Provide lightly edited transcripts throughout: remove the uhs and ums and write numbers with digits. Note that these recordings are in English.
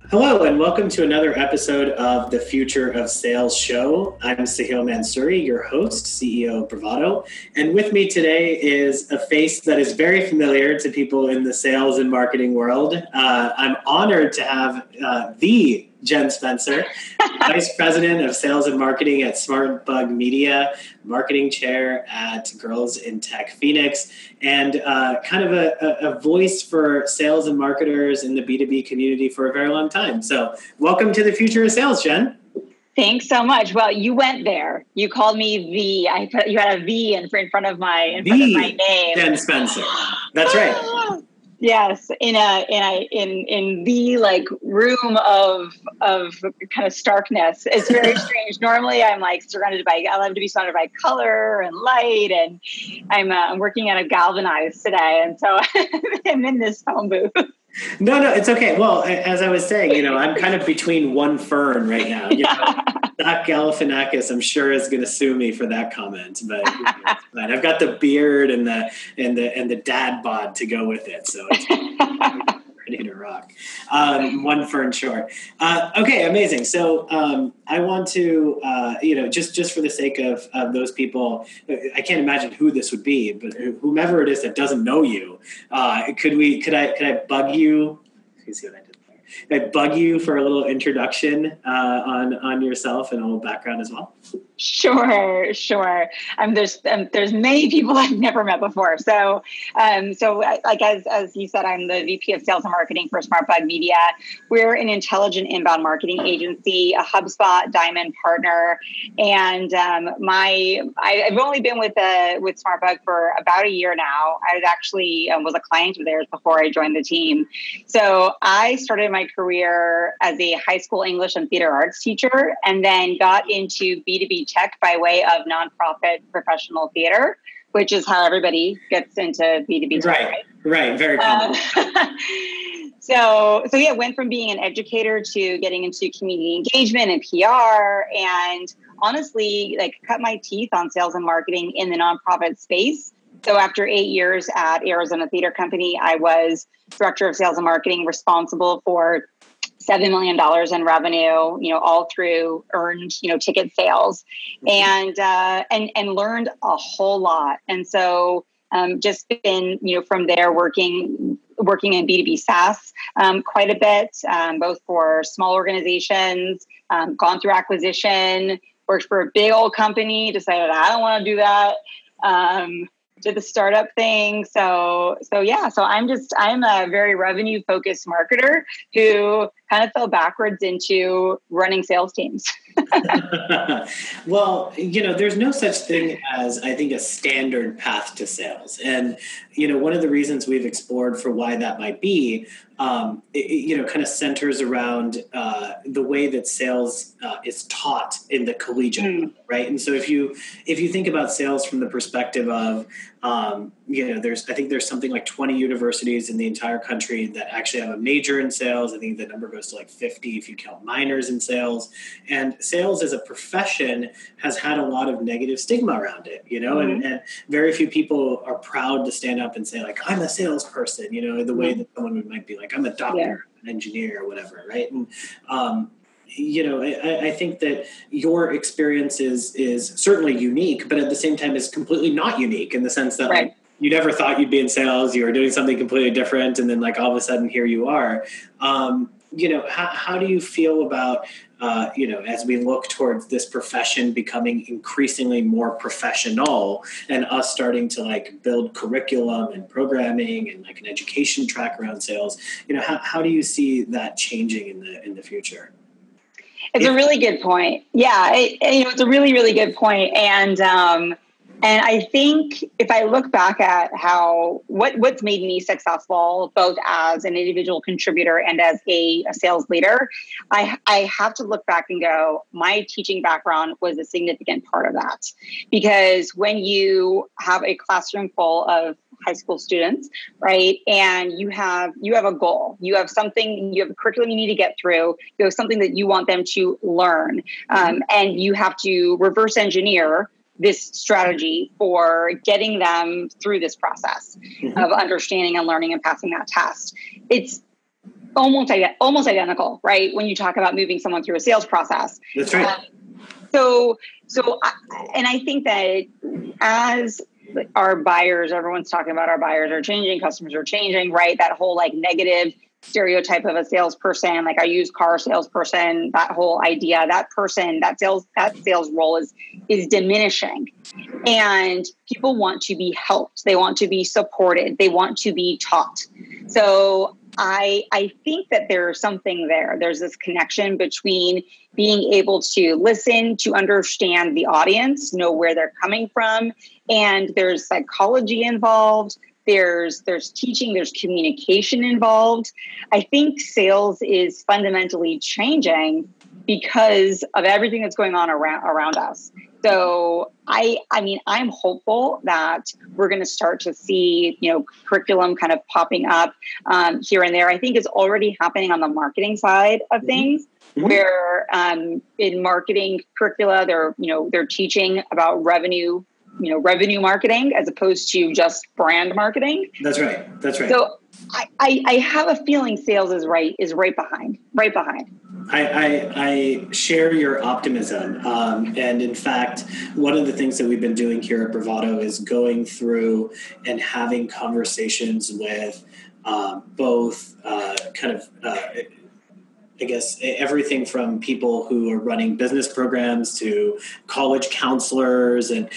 Hello, and welcome to another episode of the Future of Sales show. I'm Sahil Mansouri, your host, CEO of Bravado. And with me today is a face that is very familiar to people in the sales and marketing world. I'm honored to have the Jen Spencer, Vice President of Sales and Marketing at SmartBug Media, Marketing Chair at Girls in Tech Phoenix, and kind of a voice for sales and marketers in the B2B community for a very long time. So welcome to the Future of Sales, Jen. Thanks so much. Well, you went there. You called me the. You had a V in front of my name. Jen Spencer. That's right. Yes, in the like room of kind of starkness. It's very strange. Normally, I'm like I love to be surrounded by color and light, and I'm working at a galvanized today, and so I'm in this phone booth. No, it's okay. Well, as I was saying, I'm kind of between one fern right now. Zach Galifianakis, I'm sure, is going to sue me for that comment, but it's fine. I've got the beard and the dad bod to go with it, so it's ready to rock. One fern short. Okay, amazing. So I want to, just for the sake of those people, I can't imagine who this would be, but whomever it is that doesn't know you, could I bug you? Let me see what I did. Can I bug you for a little introduction on yourself and a little background as well? Sure. There's many people I've never met before. So like as you said, I'm the VP of Sales and Marketing for SmartBug Media. We're an intelligent inbound marketing agency, a HubSpot Diamond partner, and I've only been with SmartBug for about a year now. I was a client of theirs before I joined the team. So I started my career as a high school English and theater arts teacher, and then got into B2B tech by way of nonprofit professional theater, which is how everybody gets into B2B tech. Right. Very common. So went from being an educator to getting into community engagement and PR, and honestly, cut my teeth on sales and marketing in the nonprofit space. So after 8 years at Arizona Theater Company, I was director of sales and marketing, responsible for $7 million in revenue, all through earned, ticket sales, and learned a whole lot. And so just been, from there working in B2B SaaS quite a bit, both for small organizations, gone through acquisition, worked for a big old company, decided I don't want to do that. Did the startup thing. So I'm a very revenue focused marketer who kind of fell backwards into running sales teams. Well, there's no such thing as, I think, a standard path to sales. And, one of the reasons we've explored for why that might be, kind of centers around the way that sales is taught in the collegiate level, right? And so if you think about sales from the perspective of, I think there's something like 20 universities in the entire country that actually have a major in sales. I think the number goes to like 50 if you count minors in sales. And sales as a profession has had a lot of negative stigma around it, and very few people are proud to stand up and say, like, I'm a salesperson, the way that someone might be like, I'm a doctor, an engineer, or whatever, right? And I think that your experience is certainly unique, but at the same time is completely not unique in the sense that like, you never thought you'd be in sales, you were doing something completely different, and then like all of a sudden here you are. How do you feel about, as we look towards this profession becoming increasingly more professional and us starting to like build curriculum and programming and like an education track around sales, how do you see that changing in the future? It's a really good point. Yeah, it's a really, really good point. And I think if I look back at what's made me successful, both as an individual contributor and as a sales leader, I have to look back and go, my teaching background was a significant part of that. Because when you have a classroom full of high school students, right? And you have a goal, you have a curriculum you need to get through, you have something that you want them to learn. And you have to reverse engineer this strategy for getting them through this process of understanding and learning and passing that test. It's almost identical, right? When you talk about moving someone through a sales process. That's right. And I think that as our buyers, everyone's talking about our buyers are changing, customers are changing, right? That whole like negative stereotype of a salesperson, like a used car salesperson, that whole idea, that person, that sales role is diminishing. And people want to be helped. They want to be supported. They want to be taught. So I think that there's something there. There's this connection between being able to listen, to understand the audience, know where they're coming from, and there's psychology involved. There's teaching, there's communication involved. I think sales is fundamentally changing because of everything that's going on around us. So I mean, I'm hopeful that we're going to start to see, curriculum kind of popping up here and there. I think it's already happening on the marketing side of things, where in marketing curricula, they're teaching about revenue marketing as opposed to just brand marketing. That's right. So I have a feeling sales is right behind. I share your optimism. And in fact, one of the things that we've been doing here at Bravado is going through and having conversations with both I guess everything from people who are running business programs to college counselors and,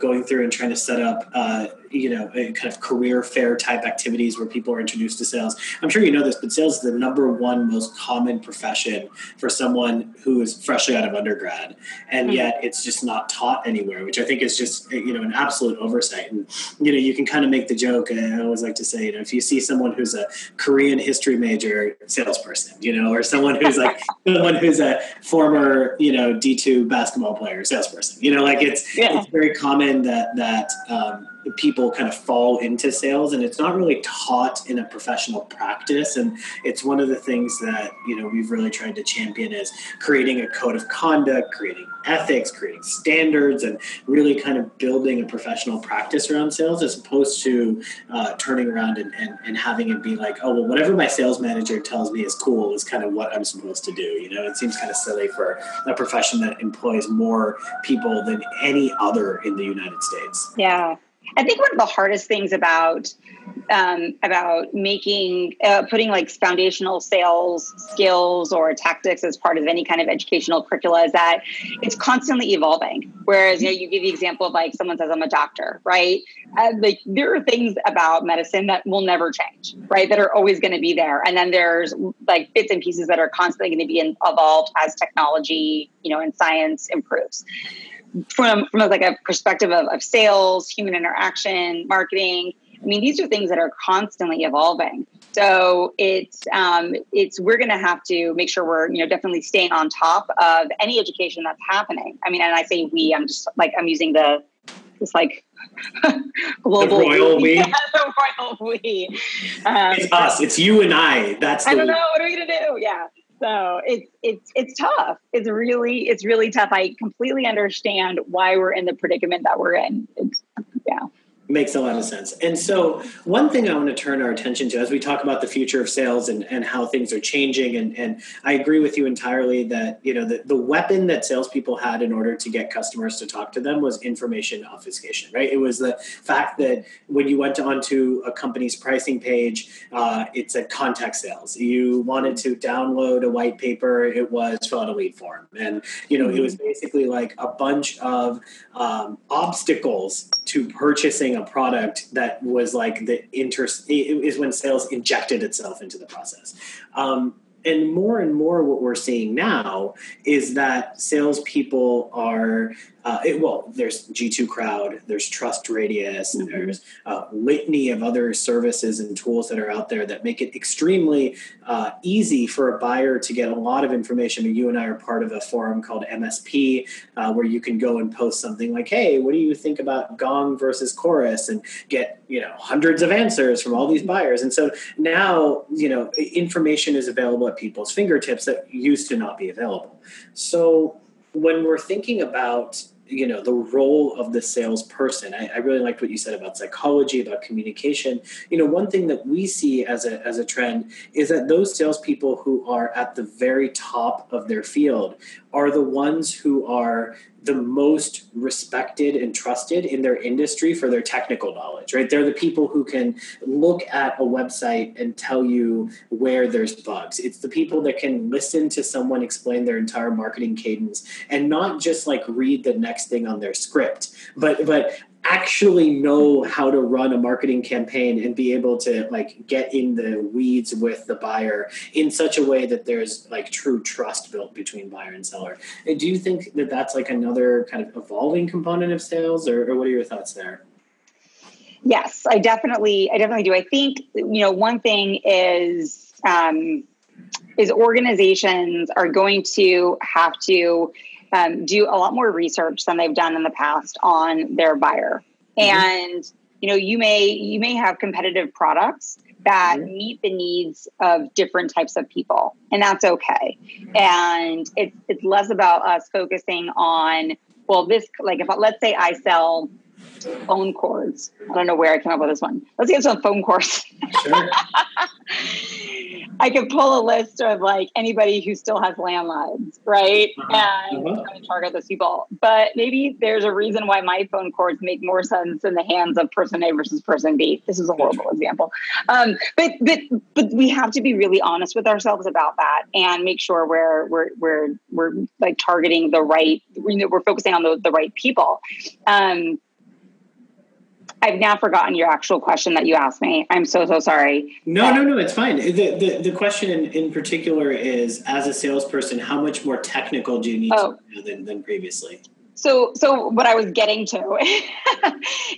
going through and trying to set up, kind of career fair type activities where people are introduced to sales. I'm sure you know this, but sales is the number one most common profession for someone who is freshly out of undergrad. And yet it's just not taught anywhere, which I think is just, an absolute oversight. And, you can kind of make the joke. I always like to say, if you see someone who's a Korean history major salesperson, or someone who's a former, D2 basketball player salesperson, it's very common that people kind of fall into sales, and it's not really taught in a professional practice. And it's one of the things that, we've really tried to champion is creating a code of conduct, creating ethics, creating standards, and really kind of building a professional practice around sales, as opposed to turning around and having it be like, oh, well, whatever my sales manager tells me is cool is kind of what I'm supposed to do. It seems kind of silly for a profession that employs more people than any other in the United States. Yeah. I think one of the hardest things about making, putting like foundational sales skills or tactics as part of any kind of educational curricula is that it's constantly evolving. Whereas, you give the example of like someone says, I'm a doctor, right? Like there are things about medicine that will never change, right? That are always going to be there. And then there's like bits and pieces that are constantly going to be evolved as technology, and science improves. From like a perspective of sales, human interaction, marketing, I mean, these are things that are constantly evolving. So we're going to have to make sure we're, definitely staying on top of any education that's happening. I mean, and I say we, I'm just like, I'm using this like global the royal we. Yeah, the royal we. It's us. It's you and I. I don't know. What are we going to do? Yeah. So it's tough. It's really tough. I completely understand why we're in the predicament that we're in. Makes a lot of sense. And so one thing I want to turn our attention to as we talk about the future of sales and how things are changing, and I agree with you entirely that, the weapon that salespeople had in order to get customers to talk to them was information obfuscation, right? It was the fact that when you went onto a company's pricing page, it said contact sales. You wanted to download a white paper, it was fill out a lead form. And, it was basically like a bunch of obstacles to purchasing a product that was like it is when sales injected itself into the process. And more what we're seeing now is that salespeople are, there's G2 Crowd, there's Trust Radius, and there's a litany of other services and tools that are out there that make it extremely easy for a buyer to get a lot of information. I mean, you and I are part of a forum called MSP, where you can go and post something like, hey, what do you think about Gong versus Chorus? And get, hundreds of answers from all these buyers. And so now, information is available at people's fingertips that used to not be available. So when we're thinking about the role of the salesperson. I really liked what you said about psychology, about communication. One thing that we see as a trend is that those salespeople who are at the very top of their field are the ones who are the most respected and trusted in their industry for their technical knowledge, right? They're the people who can look at a website and tell you where there's bugs. It's the people that can listen to someone explain their entire marketing cadence and not just like read the next thing on their script, but actually know how to run a marketing campaign and be able to like get in the weeds with the buyer in such a way that there's like true trust built between buyer and seller. And do you think that that's like another kind of evolving component of sales, or what are your thoughts there? Yes, I definitely do. I think, one thing is organizations are going to have to do a lot more research than they've done in the past on their buyer. And, you may have competitive products that meet the needs of different types of people, and that's okay. And it's less about us focusing on, well, this, like, if let's say I sell phone cords. I don't know where I came up with this one. Let's get some phone cords. Sure. I could pull a list of like anybody who still has landlines, right? And kind of target those people. But maybe there's a reason why my phone cords make more sense in the hands of person A versus person B. This is a horrible example. But we have to be really honest with ourselves about that and make sure we're like targeting the right, we're focusing on the right people. I've now forgotten your actual question that you asked me. I'm so sorry. No, it's fine. The question in particular is, as a salesperson, how much more technical do you need to know than previously? So what I was getting to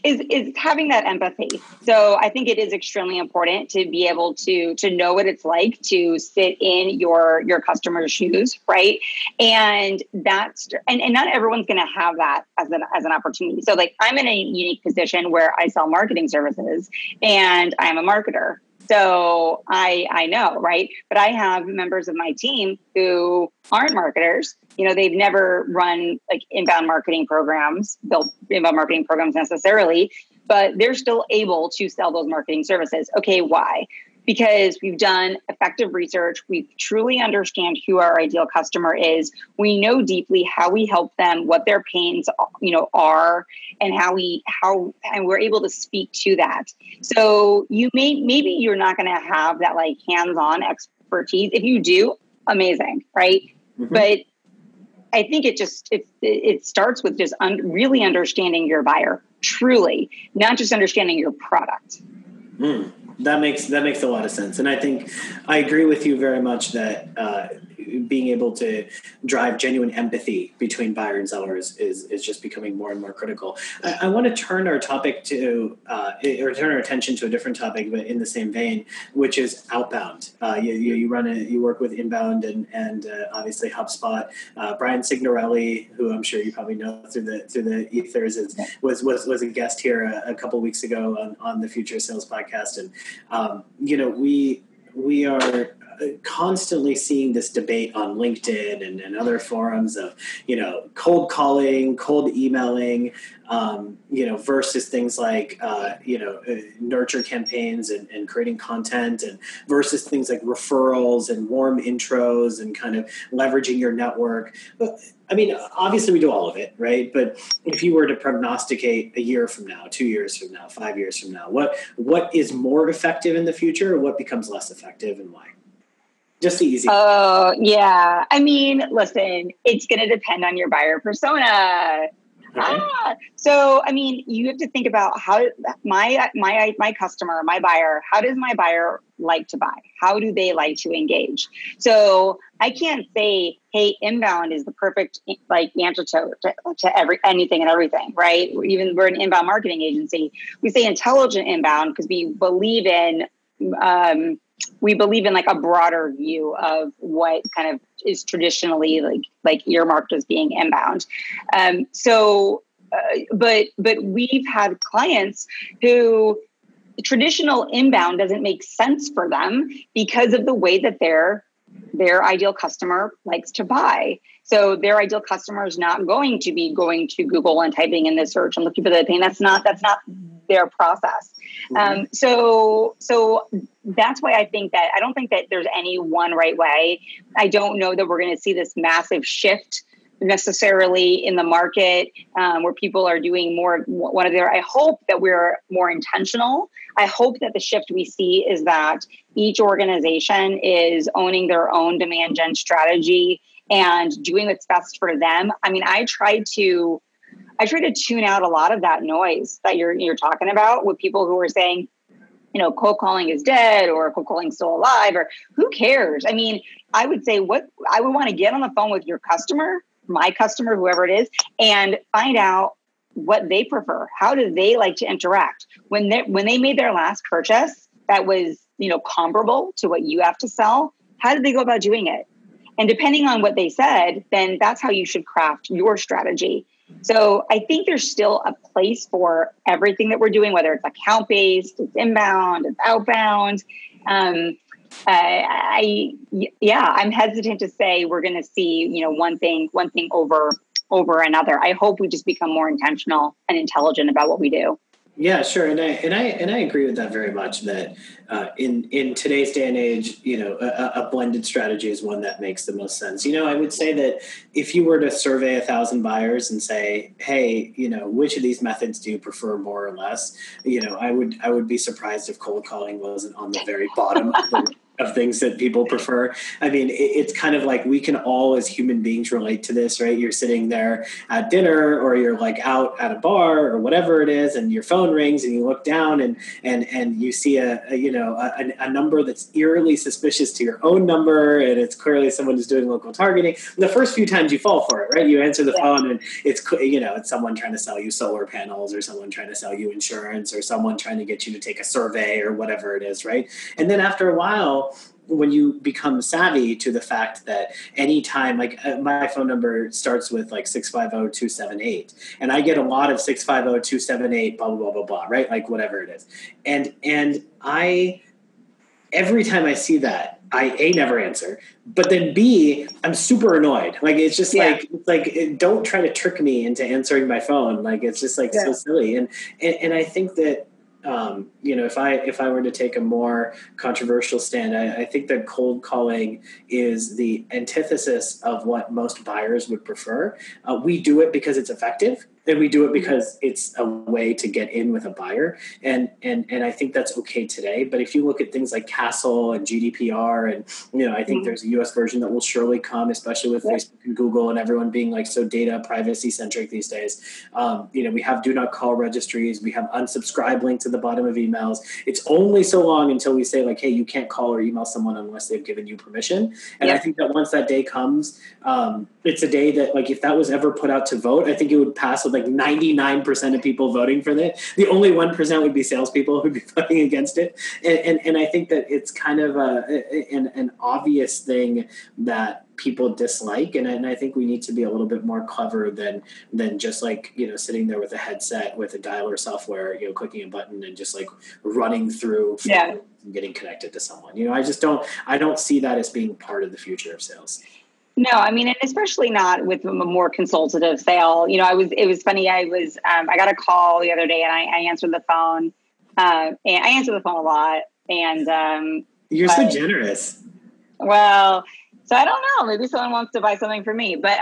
is having that empathy. So I think it is extremely important to be able to know what it's like to sit in your customer's shoes, right? And that's and not everyone's going to have that as an opportunity. So like I'm in a unique position where I sell marketing services and I'm a marketer. So I know, right? But I have members of my team who aren't marketers. They've never run like built inbound marketing programs necessarily, but they're still able to sell those marketing services. Okay, why? Because we've done effective research. We truly understand who our ideal customer is. We know deeply how we help them, what their pains, are, and and we're able to speak to that. So maybe you're not going to have that like hands-on expertise. If you do, amazing, right? Mm-hmm. But I think it starts with just really understanding your buyer, truly, not just understanding your product. That makes a lot of sense. And I think I agree with you very much that being able to drive genuine empathy between buyer and sellers is just becoming more and more critical. I want to turn our topic turn our attention to a different topic, but in the same vein, which is outbound. You work with inbound and obviously HubSpot. Brian Signorelli, who I'm sure you probably know through the ethers, was a guest here a couple of weeks ago on the Future Sales podcast, and we are constantly seeing this debate on LinkedIn and other forums of, cold calling, cold emailing, versus things like, nurture campaigns and creating content, and versus things like referrals and warm intros and kind of leveraging your network. But I mean, obviously we do all of it, right? But if you were to prognosticate a year from now, 2 years from now, 5 years from now, what is more effective in the future, or what becomes less effective, and why? Just the easy. Oh, yeah. I mean, listen, it's going to depend on your buyer persona. Okay. So, I mean, you have to think about how my customer, my buyer, how does my buyer like to buy? How do they like to engage? So I can't say, hey, inbound is the perfect like antidote to anything and everything, right? We're an inbound marketing agency. We say intelligent inbound because we believe in like a broader view of what kind of is traditionally like earmarked as being inbound. But we've had clients who traditional inbound doesn't make sense for them because of the way that their their ideal customer likes to buy. So their ideal customer is not going to be going to Google and typing in the search and looking for the thing. That's not their process. So that's why I don't think that there's any one right way. I don't know that we're going to see this massive shift necessarily in the market where people are doing more one of their. I hope that we're more intentional. I hope that the shift we see is that each organization is owning their own demand gen strategy and doing what's best for them. I mean, I try to tune out a lot of that noise that you're talking about with people who are saying, cold calling is dead or cold calling still alive, or who cares? I mean, I would say I would want to get on the phone with your customer, my customer, whoever it is, and find out what they prefer. How do they like to interact? When they made their last purchase that was, comparable to what you have to sell, how did they go about doing it? And depending on what they said, then that's how you should craft your strategy. So I think there's still a place for everything that we're doing, whether it's account-based, it's inbound, it's outbound. I'm hesitant to say we're going to see, one thing over another. I hope we just become more intentional and intelligent about what we do. Yeah, sure, and I agree with that very much. That in today's day and age, a blended strategy is one that makes the most sense. I would say that if you were to survey 1,000 buyers and say, hey, which of these methods do you prefer more or less? I would be surprised if cold calling wasn't on the very bottom of things that people prefer. I mean, it's kind of like we can all as human beings relate to this, right? You're sitting there at dinner or you're like out at a bar or whatever it is, and your phone rings and you look down and you see a number that's eerily suspicious to your own number, and it's clearly someone who's doing local targeting. And the first few times you fall for it, right? You answer the phone and it's someone trying to sell you solar panels or someone trying to sell you insurance or someone trying to get you to take a survey or whatever it is, right? And then after a while, when you become savvy to the fact that anytime, like my phone number starts with like 650-278, and I get a lot of 650-278, blah, blah, blah, blah, blah, right? Like whatever it is. And I, every time I see that, I A, never answer, but then B, I'm super annoyed. Like, it's just don't try to trick me into answering my phone. Like, it's just like so silly. And I think that, if I were to take a more controversial stand, I think that cold calling is the antithesis of what most buyers would prefer. We do it because it's effective, and we do it because it's a way to get in with a buyer. And I think that's okay today. But if you look at things like Castle and GDPR, and, I think there's a US version that will surely come, especially with Facebook and Google and everyone being like so data privacy centric these days. We have do not call registries. We have unsubscribe links at the bottom of emails. It's only so long until we say like, hey, you can't call or email someone unless they've given you permission. And I think that once that day comes, it's a day that, like, if that was ever put out to vote, I think it would pass with like 99% of people voting for that. The only 1% would be salespeople who'd be voting against it. And I think that it's kind of an obvious thing that people dislike. And I think we need to be a little bit more clever than just like, sitting there with a headset with a dialer software, clicking a button and just like running through and getting connected to someone. I don't see that as being part of the future of sales. No, I mean, and especially not with a more consultative sale. It was funny. I got a call the other day and I answered the phone, and I answer the phone a lot. And you're so generous. Well, so I don't know. Maybe someone wants to buy something from me, but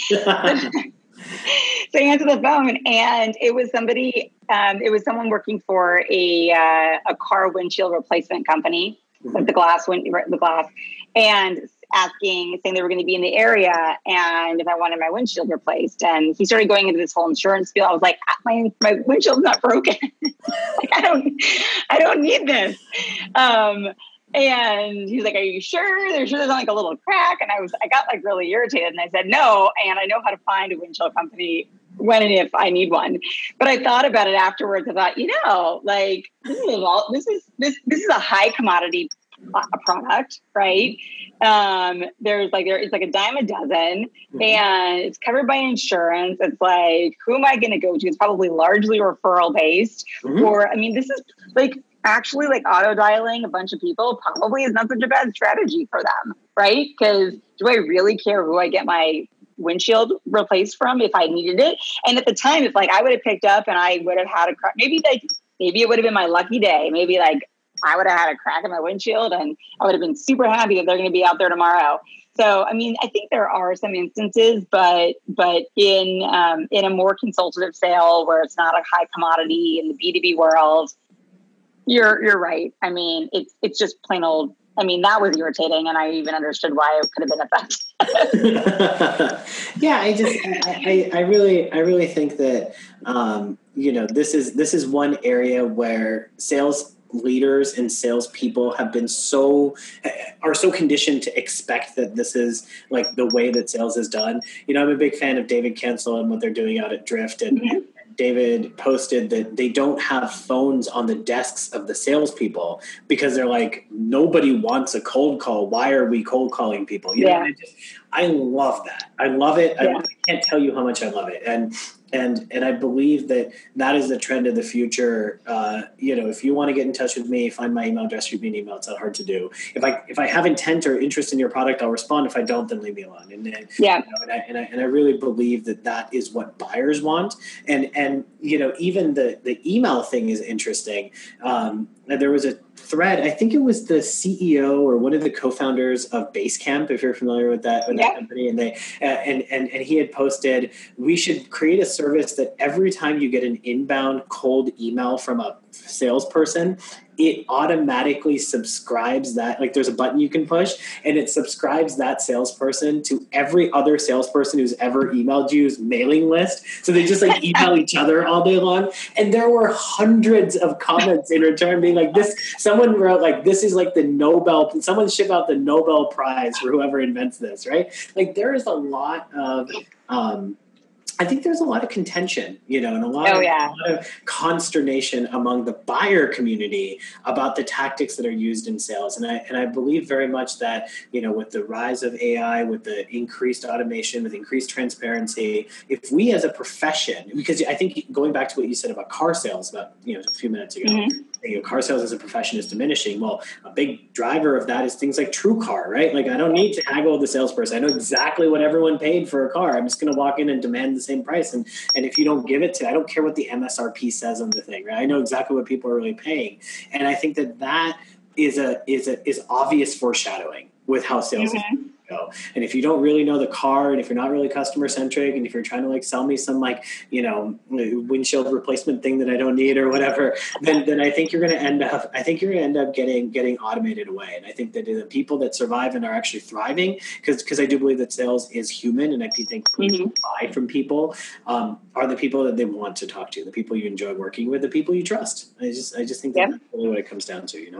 so I answered the phone, and it was somebody. It was someone working for a car windshield replacement company, like the glass, and saying they were going to be in the area and if I wanted my windshield replaced. And he started going into this whole insurance spiel. I was like, my windshield's not broken. Like, I don't need this. And he was like, are you sure? There's like a little crack. And I got like really irritated, and I said, no. And I know how to find a windshield company when and if I need one. But I thought about it afterwards. I thought, like, this is a high commodity product, right? It's like a dime a dozen, and it's covered by insurance. It's like, who am I going to go to? It's probably largely referral based. Or, I mean, this is like, actually like auto dialing a bunch of people probably is not such a bad strategy for them, right? Because do I really care who I get my windshield replaced from if I needed it? And at the time, if like I would have picked up and I would have had a crack, maybe it would have been my lucky day. Maybe like I would have had a crack in my windshield and I would have been super happy that they're going to be out there tomorrow. So, I mean, I think there are some instances, but in a more consultative sale where it's not a high commodity in the B2B world, you're right. I mean, it's just plain old. I mean, that was irritating, and I even understood why it could have been effective. Yeah, I really think that this is one area where sales leaders and salespeople are so conditioned to expect that this is like the way that sales is done. I'm a big fan of David Cancel and what they're doing out at Drift, and David posted that they don't have phones on the desks of the salespeople because they're like, nobody wants a cold call. Why are we cold calling people? I love that. I love it. Yeah. I can't tell you how much I love it. And I believe that is the trend of the future. If you want to get in touch with me, find my email address, shoot me an email. It's not hard to do. If I have intent or interest in your product, I'll respond. If I don't, then leave me alone. And I really believe that is what buyers want. And even the email thing is interesting. There was a thread. I think it was the CEO or one of the co-founders of Basecamp, if you're familiar with that company, and they and he had posted, we should create a service that every time you get an inbound cold email from a salesperson, it automatically subscribes that, like there's a button you can push and it subscribes that salesperson to every other salesperson who's ever emailed you's mailing list. So they just like email each other all day long. And there were hundreds of comments in return being like, someone wrote like, this is like someone ship out the Nobel Prize for whoever invents this, right? Like there is a lot of, I think there's a lot of contention, and a lot of consternation among the buyer community about the tactics that are used in sales. And I believe very much that, with the rise of AI, with the increased automation, with increased transparency, if we as a profession, because I think going back to what you said about car sales about, a few minutes ago, car sales as a profession is diminishing. Well, a big driver of that is things like TrueCar, right? Like I don't need to haggle with the salesperson. I know exactly what everyone paid for a car. I'm just going to walk in and demand the same price. And if you don't give it to, I don't care what the MSRP says on the thing, right? I know exactly what people are really paying. And I think that is obvious foreshadowing with how sales is go. And if you don't really know the car, and if you're not really customer centric, and if you're trying to like sell me some like, windshield replacement thing that I don't need or whatever, then I think you're going to end up getting automated away. And I think that the people that survive and are actually thriving, because I do believe that sales is human, and I think people buy from people, are the people that they want to talk to, the people you enjoy working with, the people you trust. I just think that's really what it comes down to,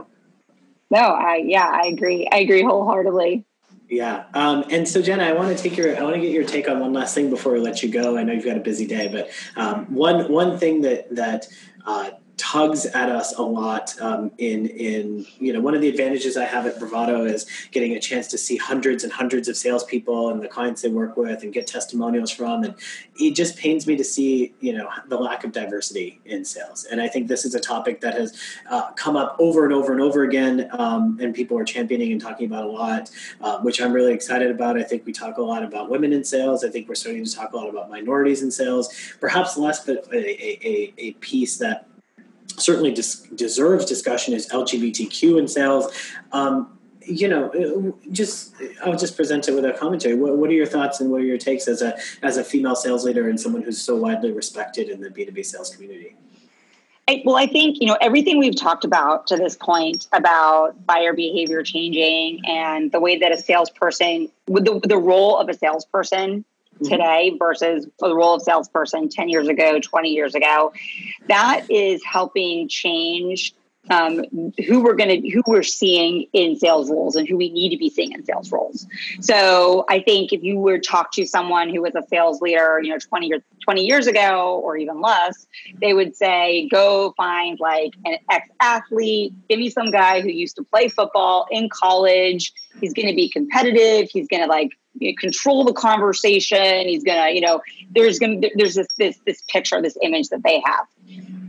No, I agree. I agree wholeheartedly. Yeah. And so Jenna, I want to get your take on one last thing before we let you go. I know you've got a busy day, but one thing that tugs at us a lot in one of the advantages I have at Bravado is getting a chance to see hundreds and hundreds of salespeople and the clients they work with and get testimonials from. And it just pains me to see, the lack of diversity in sales. And I think this is a topic that has come up over and over and over again, and people are championing and talking about a lot, which I'm really excited about. I think we talk a lot about women in sales. I think we're starting to talk a lot about minorities in sales, perhaps less, but a piece that certainly deserves discussion is LGBTQ in sales. I'll just present it with a commentary. What are your thoughts and what are your takes as a female sales leader and someone who's so widely respected in the B2B sales community? I think, everything we've talked about to this point about buyer behavior changing and the way that a salesperson, the role of a salesperson today versus the role of salesperson 10 years ago, 20 years ago, that is helping change who we're seeing in sales roles and who we need to be seeing in sales roles. So I think if you were to talk to someone who was a sales leader, 20 years ago or even less, they would say, go find like an ex-athlete, give me some guy who used to play football in college. He's going to be competitive. He's going to control the conversation. He's going to, there's this picture, this image that they have.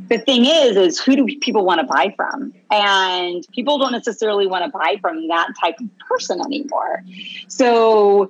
The thing is who do people want to buy from? And people don't necessarily want to buy from that type of person anymore. So,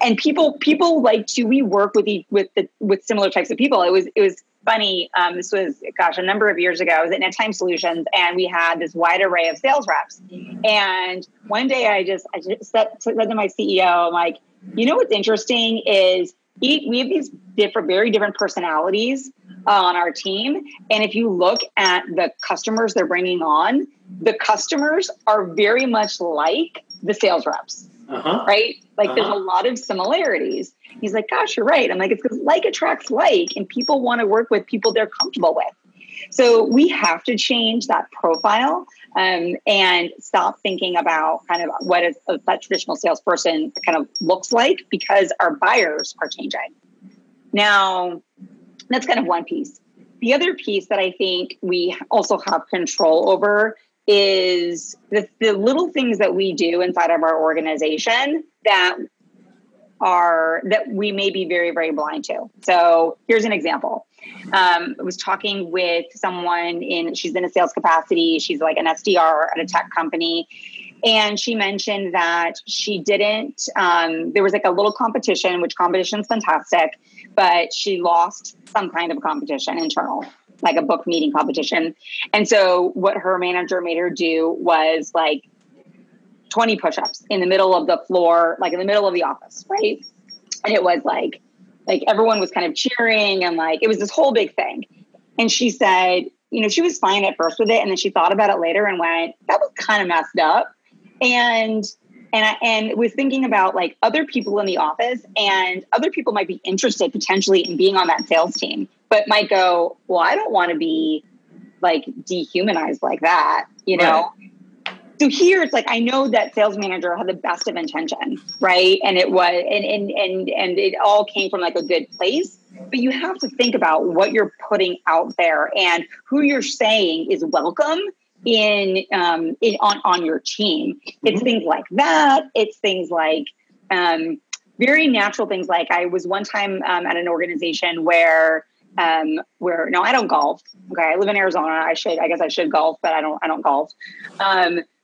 and people like to, we work with similar types of people. It was funny. This was, a number of years ago. I was at Net Time Solutions, and we had this wide array of sales reps. And one day I just said to my CEO, I'm like, you know, what's interesting is we have these very different personalities on our team. And if you look at the customers they're bringing on, the customers are very much like the sales reps, right? Like there's a lot of similarities. He's like, gosh, you're right. I'm like, it's because like attracts like, and people want to work with people they're comfortable with. So we have to change that profile and stop thinking about kind of what that traditional salesperson kind of looks like, because our buyers are changing. Now, that's kind of one piece. The other piece that I think we also have control over is the little things that we do inside of our organization that we may be very, very blind to. So here's an example. I was talking with someone she's in a sales capacity. She's like an SDR at a tech company. And she mentioned that she didn't, there was like a little competition, which competition's fantastic, but she lost some kind of competition internal, like a book meeting competition. And so what her manager made her do was like 20 push-ups in the middle of the floor, like in the middle of the office, right? And it was like everyone was kind of cheering, and like, it was this whole big thing. And she said, you know, she was fine at first with it. And then she thought about it later and went, that was kind of messed up. And was thinking about like other people in the office, and other people might be interested potentially in being on that sales team, but might go, well, I don't want to be like dehumanized like that, you know? Right. So here it's like, I know that sales manager had the best of intention, right? And it was, and it all came from like a good place, but you have to think about what you're putting out there and who you're saying is welcome on your team. It's things like that. It's things like, very natural things. Like I was one time, at an organization where no, I don't golf. Okay. I live in Arizona. I guess I should golf, but I don't golf.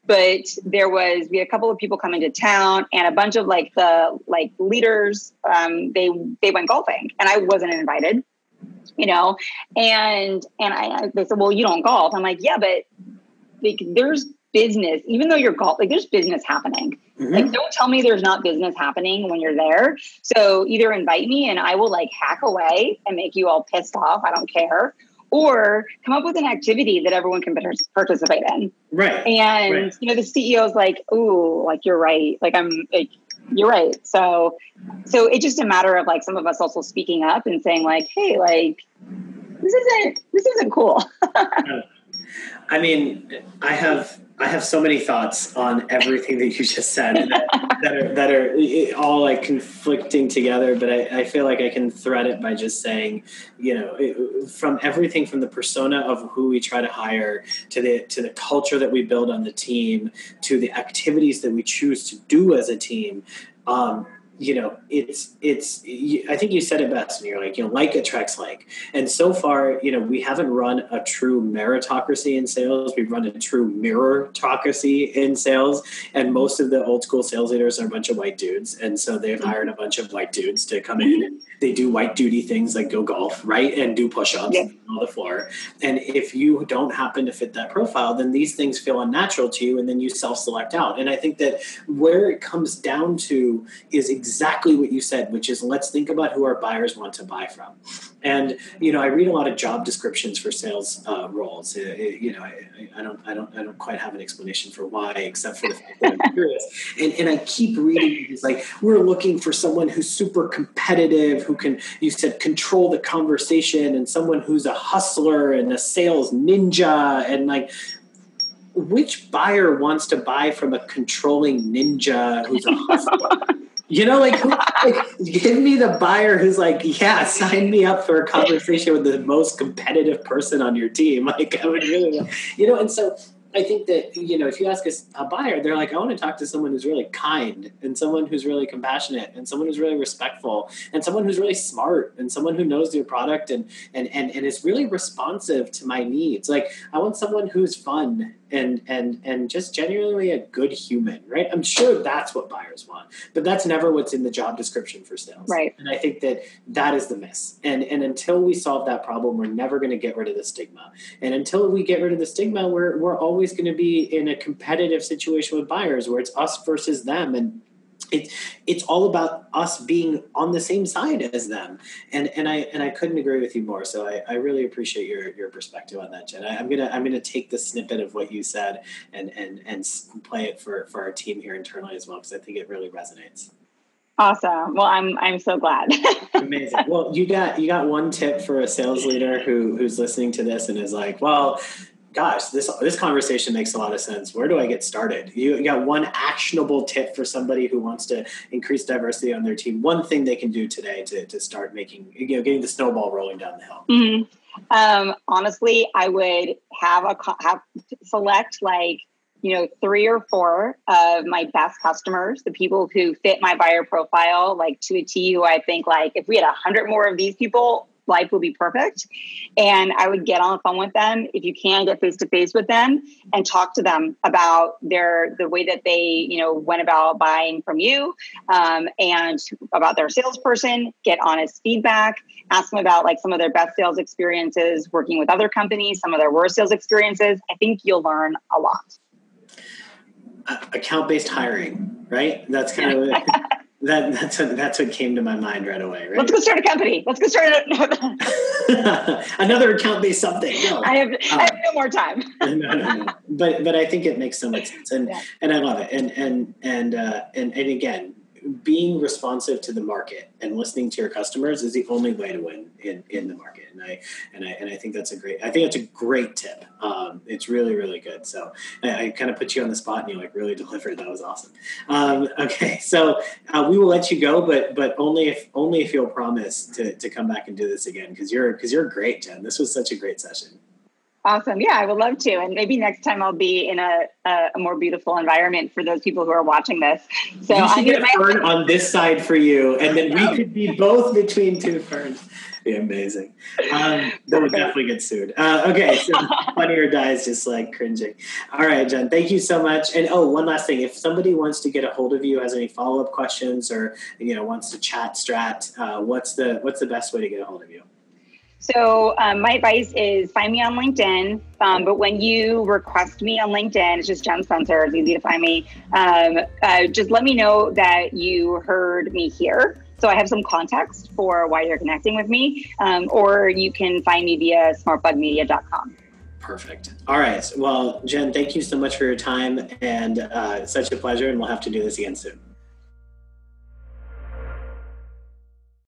But we had a couple of people come into town, and a bunch of the leaders, they went golfing, and I wasn't invited, you know, and they said, well, you don't golf. I'm like, yeah, but there's business, even though you're golf, there's business happening. Like, don't tell me there's not business happening when you're there. So either invite me and I will hack away and make you all pissed off. I don't care. Or come up with an activity that everyone can participate in. Right. And, you know, the CEO's like, ooh, you're right. You're right. So it's just a matter of some of us also speaking up and saying hey, this isn't cool. I mean, I have so many thoughts on everything that you just said that are all conflicting together, but I feel like I can thread it by just saying, you know, from everything from the persona of who we try to hire to the culture that we build on the team to the activities that we choose to do as a team. You know, I think you said it best, and you're like attracts like. And so far, you know, we haven't run a true meritocracy in sales. We've run a true mirrorocracy in sales. And most of the old school sales leaders are a bunch of white dudes. And so they've hired a bunch of white dudes to come in, and they do white duty things like go golf, right? And do push-ups on the floor. And if you don't happen to fit that profile, then these things feel unnatural to you, and then you self-select out. And I think that where it comes down to is exactly what you said, which is let's think about who our buyers want to buy from. And, you know, I read a lot of job descriptions for sales roles. You know, I don't quite have an explanation for why, except for the fact that I'm curious. And I keep reading these, we're looking for someone who's super competitive, who can, you said, control the conversation, and someone who's a hustler and a sales ninja. And which buyer wants to buy from a controlling ninja who's a hustler? You know, give me the buyer who's yeah, sign me up for a conversation with the most competitive person on your team. I would really, you know, and so I think that, if you ask a buyer, they're like, I want to talk to someone who's really kind and someone who's really compassionate and someone who's really respectful and someone who's really smart and someone who knows their product and is really responsive to my needs. Like, I want someone who's fun and just genuinely a good human, right? I'm sure that's what buyers want, but that's never what's in the job description for sales. Right. And I think that is the miss. And until we solve that problem, we're never going to get rid of the stigma. And until we get rid of the stigma, we're always going to be in a competitive situation with buyers where it's us versus them. And it's all about us being on the same side as them. And I couldn't agree with you more. So I really appreciate your perspective on that, Jen. I'm gonna take the snippet of what you said and play it for our team here internally as well, because I think it really resonates. Awesome. Well, I'm so glad. Amazing. Well, you got one tip for a sales leader who's listening to this and is like, well, gosh, this conversation makes a lot of sense. Where do I get started? You got one actionable tip for somebody who wants to increase diversity on their team. One thing they can do today to start making, getting the snowball rolling down the hill. Mm-hmm. Honestly, I would select 3 or 4 of my best customers, the people who fit my buyer profile, like to a T, who I think like if we had 100 more of these people, life would be perfect. And I would get on the phone with them. If you can, get face to face with them and talk to them about the way that they, went about buying from you, and about their salesperson, get honest feedback, ask them about like some of their best sales experiences working with other companies, some of their worst sales experiences. I think you'll learn a lot. Account-based hiring, right? That's kind of that's what came to my mind right away. Right? Let's go start a company. Let's go start another account-based something. No, I have no more time. No. But I think it makes so much sense, and I love it. And again, being responsive to the market and listening to your customers is the only way to win in the market. And I think that's a great tip. It's really, really good. So I kind of put you on the spot and you like really delivered. That was awesome. Okay. So we will let you go, but only if you'll promise to come back and do this again. Cause you're great, Jen. This was such a great session. Awesome. Yeah, I would love to. And maybe next time I'll be in a more beautiful environment for those people who are watching this. So I'm going to fern on this side for you. And then we could be both between two ferns. Be amazing. That would definitely get sued. Okay. So Funny or Die is just like cringing. All right, Jen, thank you so much. And one last thing, if somebody wants to get a hold of you, has any follow-up questions or, wants to chat strat, what's the best way to get a hold of you? So my advice is find me on LinkedIn, but when you request me on LinkedIn, it's just Jen Spencer. It's easy to find me. Just let me know that you heard me here, so I have some context for why you're connecting with me, or you can find me via smartbugmedia.com. Perfect. All right. Well, Jen, thank you so much for your time, and such a pleasure, and we'll have to do this again soon.